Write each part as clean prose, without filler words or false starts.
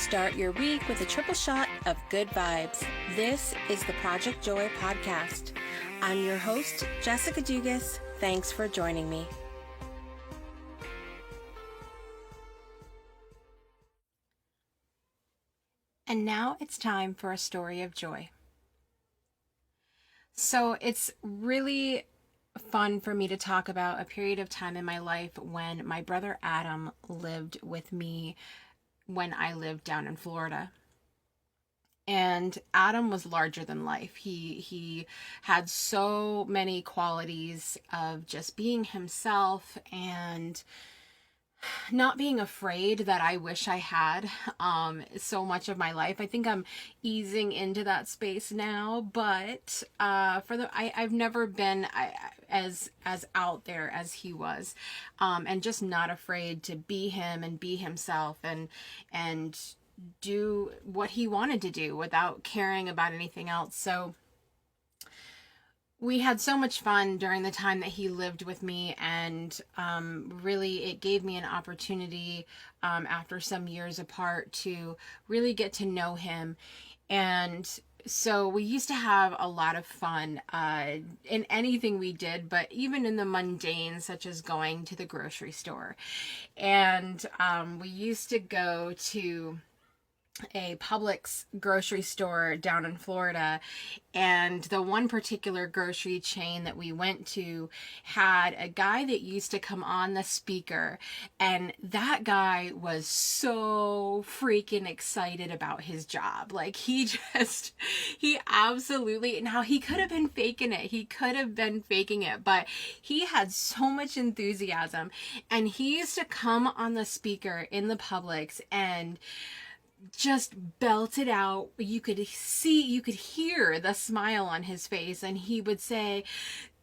Start your week with a triple shot of good vibes. This is the Project Joy podcast. I'm your host, Jessica Dugas. Thanks for joining me. And now it's time for a story of joy. So it's really fun for me to talk about a period of time in my life when my brother Adam lived with me when I lived down in Florida. And Adam was larger than life. He had so many qualities of just being himself and not being afraid that I wish I had so much of my life. I think I'm easing into that space now, but I've never been as out there as he was, and just not afraid to be him and be himself and do what he wanted to do without caring about anything else. So we had so much fun during the time that he lived with me, and really it gave me an opportunity after some years apart to really get to know him. And so we used to have a lot of fun in anything we did, but even in the mundane, such as going to the grocery store. And we used to go to a Publix grocery store down in Florida, and the one particular grocery chain that we went to had a guy that used to come on the speaker, and that guy was so freaking excited about his job. Like he absolutely, now he could have been faking it, but he had so much enthusiasm, and he used to come on the speaker in the Publix and just belted out. You could hear the smile on his face, and he would say,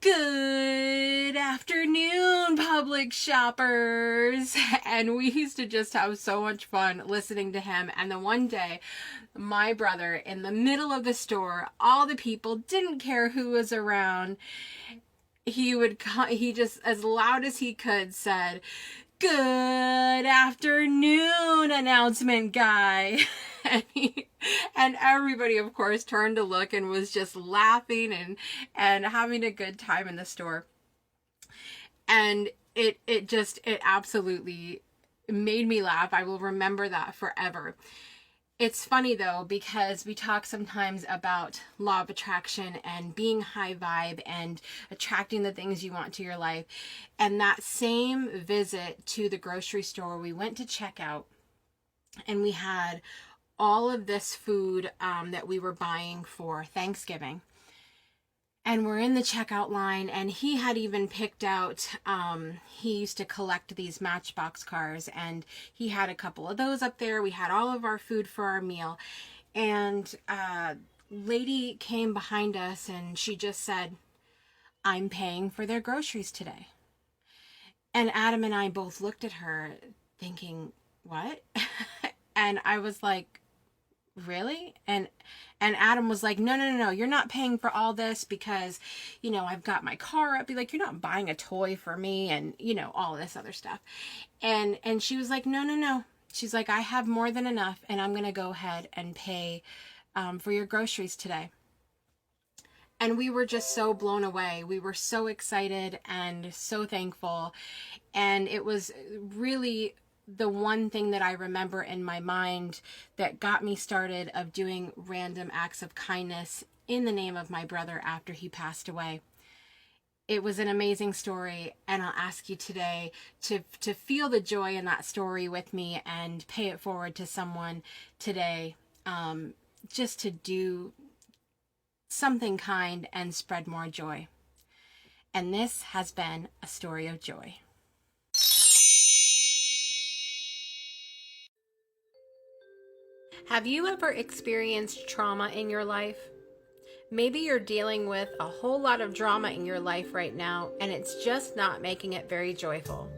"Good afternoon, Publix shoppers." And we used to just have so much fun listening to him. And then one day, my brother, in the middle of the store, all the people didn't care who was around, he just, as loud as he could, said, "Good afternoon, announcement guy." And everybody, of course, turned to look and was just laughing and having a good time in the store. And it absolutely made me laugh. I will remember that forever. It's funny though, because we talk sometimes about law of attraction and being high vibe and attracting the things you want to your life. And that same visit to the grocery store, we went to check out, and we had all of this food that we were buying for Thanksgiving. And we're in the checkout line, and he had even picked out, he used to collect these Matchbox cars, and he had a couple of those up there. We had all of our food for our meal, and a lady came behind us, and she just said, "I'm paying for their groceries today." And Adam and I both looked at her thinking, "What?" And I was like, "Really?" And Adam was like, no, you're not paying for all this because, I've got my car up. Be like, "You're not buying a toy for me," and, all this other stuff. And she was like, no. She's like, "I have more than enough, and I'm going to go ahead and pay for your groceries today." And we were just so blown away. We were so excited and so thankful. And it was really the one thing that I remember in my mind that got me started of doing random acts of kindness in the name of my brother after he passed away. It was an amazing story, and I'll ask you today to feel the joy in that story with me and pay it forward to someone today, just to do something kind and spread more joy. And this has been a story of joy. Have you ever experienced trauma in your life? Maybe you're dealing with a whole lot of drama in your life right now, and it's just not making it very joyful.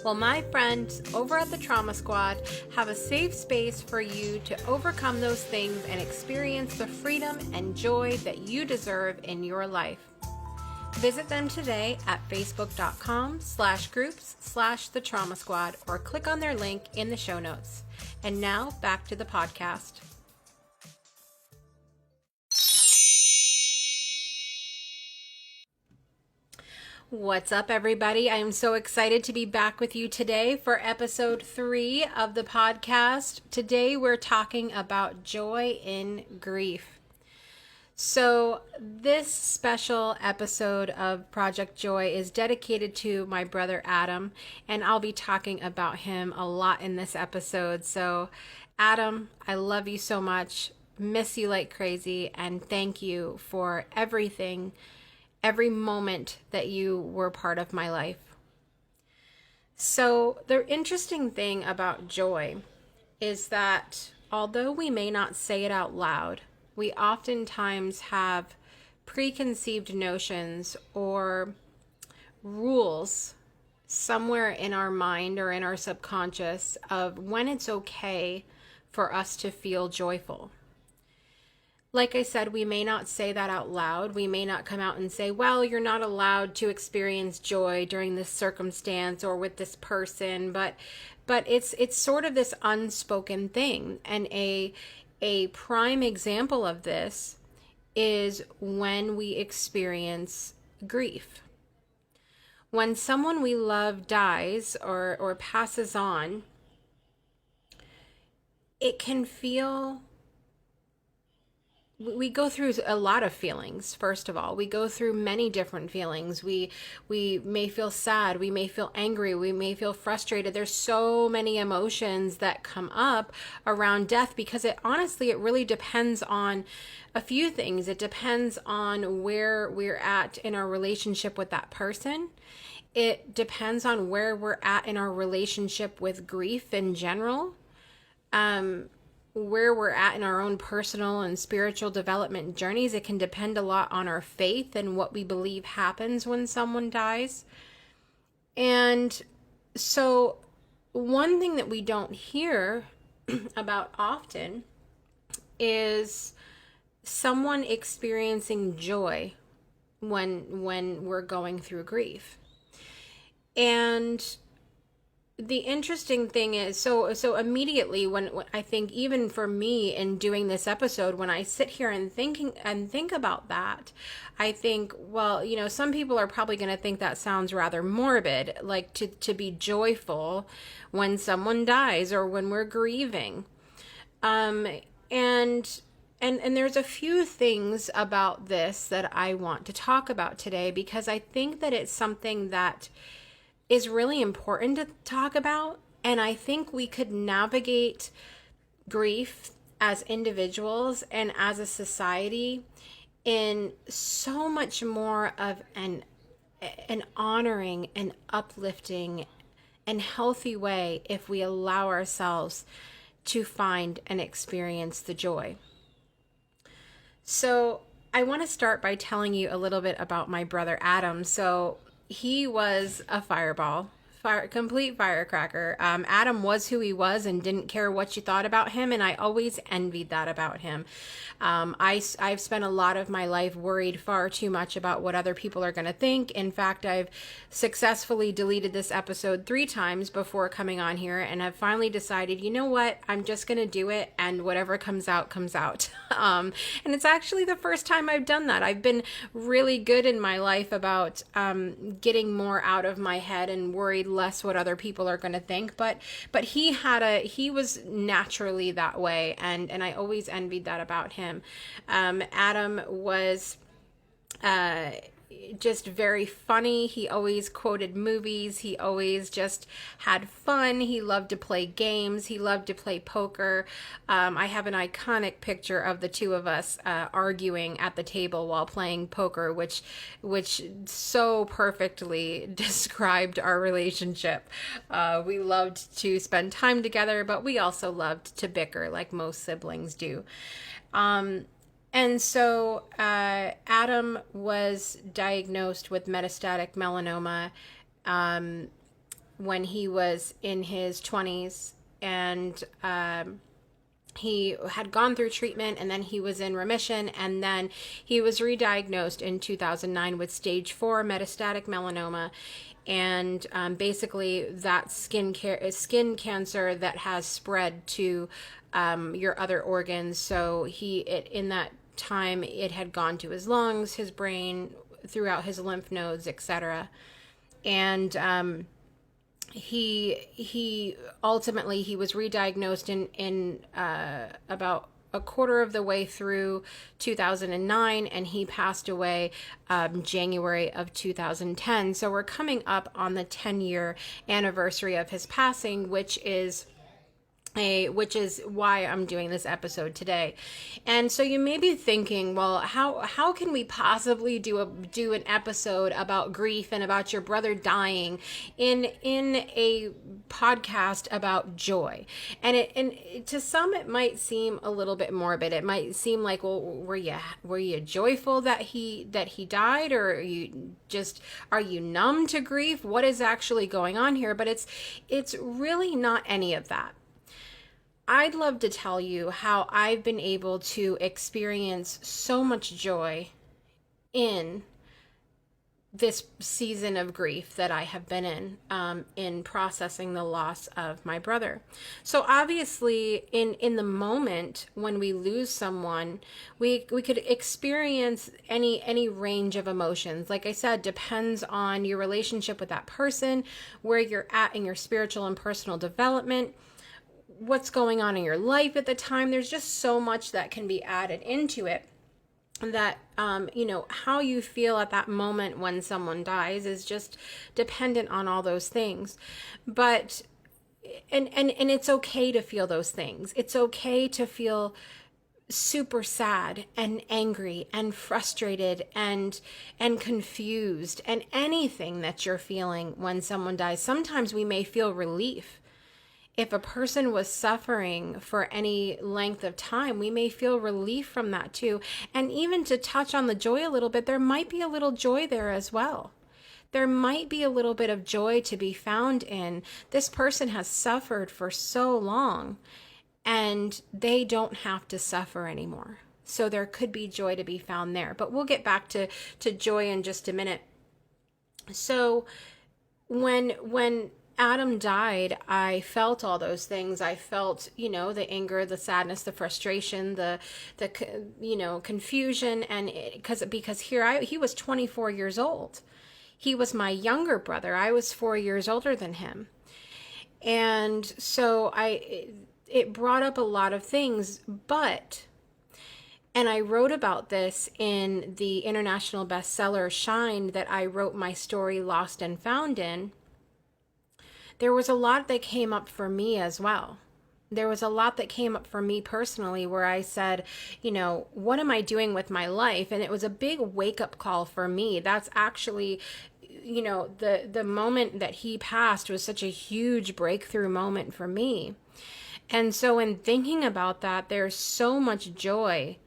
Well, my friends over at the Trauma Squad have a safe space for you to overcome those things and experience the freedom and joy that you deserve in your life. Visit them today at facebook.com/groups/the Trauma Squad, or click on their link in the show notes. And now back to the podcast. What's up, everybody? I am so excited to be back with you today for episode 3 of the podcast. Today we're talking about joy in grief. So this special episode of Project Joy is dedicated to my brother Adam, and I'll be talking about him a lot in this episode. So Adam, I love you so much, miss you like crazy, and thank you for everything, every moment that you were part of my life. So the interesting thing about joy is that although we may not say it out loud, we oftentimes have preconceived notions or rules somewhere in our mind or in our subconscious of when it's okay for us to feel joyful. Like I said, we may not say that out loud. We may not come out and say, well, you're not allowed to experience joy during this circumstance or with this person, but it's sort of this unspoken thing. And a prime example of this is when we experience grief. When someone we love dies or passes on, it can feel, we go through a lot of feelings. First of all, we go through many different feelings. We may feel sad, we may feel angry, we may feel frustrated. There's so many emotions that come up around death because it really depends on a few things. It depends on where we're at in our relationship with that person. It depends on where we're at in our relationship with grief in general. Where we're at in our own personal and spiritual development journeys. It can depend a lot on our faith and what we believe happens when someone dies. And so one thing that we don't hear about often is someone experiencing joy when we're going through grief. And the interesting thing is, so immediately when I think, even for me in doing this episode, when I sit here and think about that, I think, well, some people are probably going to think that sounds rather morbid, like to be joyful when someone dies or when we're grieving. And there's a few things about this that I want to talk about today, because I think that it's something that is really important to talk about. And I think we could navigate grief as individuals and as a society in so much more of an honoring and uplifting and healthy way if we allow ourselves to find and experience the joy. So I want to start by telling you a little bit about my brother Adam. So he was a complete firecracker. Adam was who he was and didn't care what you thought about him, and I always envied that about him. I've spent a lot of my life worried far too much about what other people are going to think. In fact, I've successfully deleted this episode 3 times before coming on here, and have finally decided, you know what, I'm just going to do it, and whatever comes out, comes out. And it's actually the first time I've done that. I've been really good in my life about getting more out of my head and worried less what other people are going to think, but he was naturally that way, and I always envied that about him. Adam was just very funny. He always quoted movies. He always just had fun. He loved to play games. He loved to play poker. I have an iconic picture of the two of us arguing at the table while playing poker, which so perfectly described our relationship. We loved to spend time together, but we also loved to bicker like most siblings do. And so Adam was diagnosed with metastatic melanoma when he was in his 20s, and He had gone through treatment, and then he was in remission, and then he was re-diagnosed in 2009 with stage 4 metastatic melanoma. And basically that skin cancer that has spread to your other organs. So in that time, it had gone to his lungs, his brain, throughout his lymph nodes, etc. And he ultimately, he was re-diagnosed in about a quarter of the way through 2009, and he passed away January of 2010. So we're coming up on the 10-year anniversary of his passing, which is why I'm doing this episode today. And so you may be thinking, well, how can we possibly do an episode about grief and about your brother dying in a podcast about joy? And to some it might seem a little bit morbid. It might seem like, well, were you joyful that he died, or are you numb to grief? What is actually going on here? But it's really not any of that. I'd love to tell you how I've been able to experience so much joy in this season of grief that I have been in processing the loss of my brother. So obviously, in the moment when we lose someone, we could experience any range of emotions. Like I said, depends on your relationship with that person, where you're at in your spiritual and personal development, what's going on in your life at the time. There's just so much that can be added into it, that how you feel at that moment when someone dies is just dependent on all those things. But and it's okay to feel those things. It's okay to feel super sad and angry and frustrated and confused, and anything that you're feeling when someone dies. Sometimes we may feel relief. If a person was suffering for any length of time, we may feel relief from that too. And even to touch on the joy a little bit, there might be a little joy there as well. There might be a little bit of joy to be found in, this person has suffered for so long and they don't have to suffer anymore. So there could be joy to be found there. But we'll get back to joy in just a minute. So when Adam died, I felt all those things. I felt, the anger, the sadness, the frustration, the confusion, and because he was 24 years old. He was my younger brother. I was 4 years older than him. And so it brought up a lot of things, and I wrote about this in the international bestseller Shine that I wrote my story Lost and Found in. There was a lot that came up for me as well. There was a lot that came up for me personally, where I said, what am I doing with my life? And it was a big wake-up call for me. That's actually, the moment that he passed was such a huge breakthrough moment for me. And so in thinking about that, there's so much joy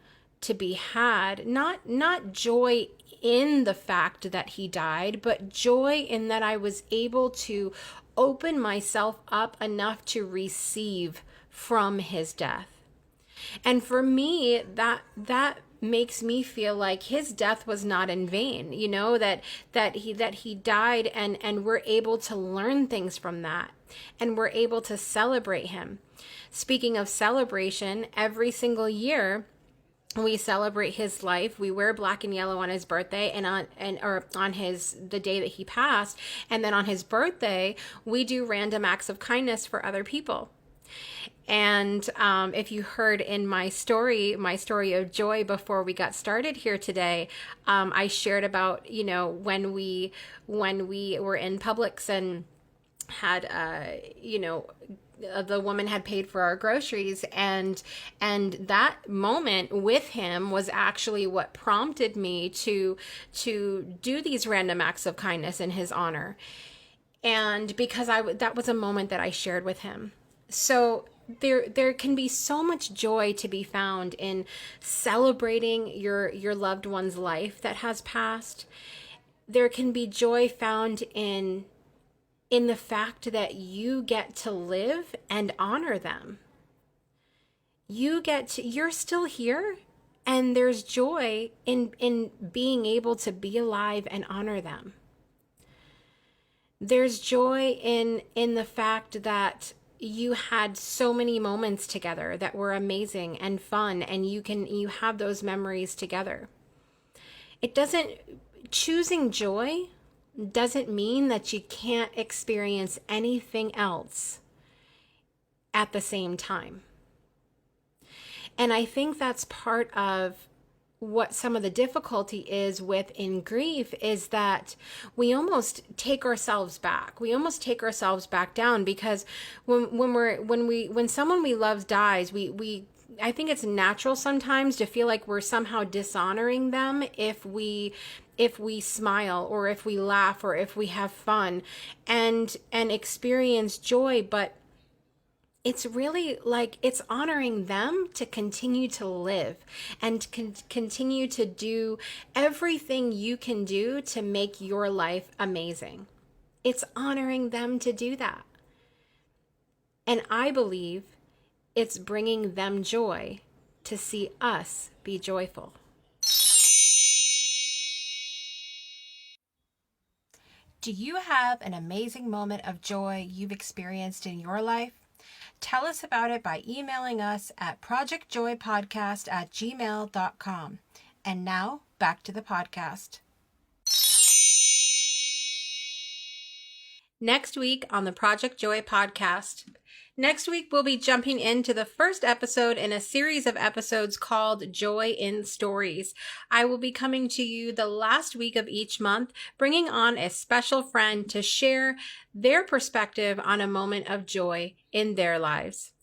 to be had. Not joy in the fact that he died, but joy in that I was able to open myself up enough to receive from his death. And for me, that makes me feel like his death was not in vain, that he died, and we're able to learn things from that, and we're able to celebrate him. Speaking of celebration, every single year we celebrate his life. We wear black and yellow on his birthday and on the day that he passed. And then on his birthday, we do random acts of kindness for other people. And if you heard in my story of joy before we got started here today, I shared about, when we were in Publix and had, the woman had paid for our groceries, and that moment with him was actually what prompted me to do these random acts of kindness in his honor. And because that was a moment that I shared with him. So there can be so much joy to be found in celebrating your loved one's life that has passed. There can be joy found in the fact that you get to live and honor them. you're still here, and there's joy in being able to be alive and honor them. There's joy in the fact that you had so many moments together that were amazing and fun, and you have those memories together. Choosing joy doesn't mean that you can't experience anything else at the same time. And I think that's part of what some of the difficulty is within grief, is that we almost take ourselves back. We almost take ourselves back down, because when someone we love dies, I think it's natural sometimes to feel like we're somehow dishonoring them if we smile, or if we laugh, or if we have fun and experience joy. But it's really like it's honoring them to continue to live and continue to do everything you can do to make your life amazing. It's honoring them to do that. And I believe it's bringing them joy to see us be joyful. Do you have an amazing moment of joy you've experienced in your life? Tell us about it by emailing us at projectjoypodcast@gmail.com. And now, back to the podcast. Next week on the Project Joy podcast. Next week, we'll be jumping into the first episode in a series of episodes called Joy in Stories. I will be coming to you the last week of each month, bringing on a special friend to share their perspective on a moment of joy in their lives.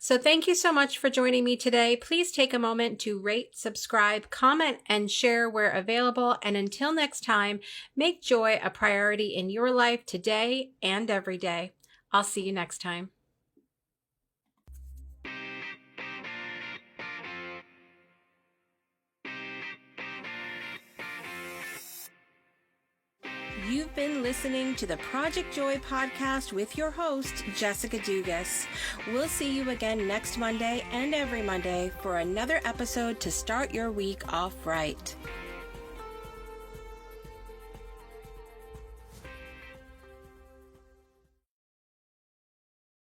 So thank you so much for joining me today. Please take a moment to rate, subscribe, comment, and share where available. And until next time, make joy a priority in your life today and every day. I'll see you next time. You've been listening to the Project Joy podcast with your host, Jessica Dugas. We'll see you again next Monday and every Monday for another episode to start your week off right.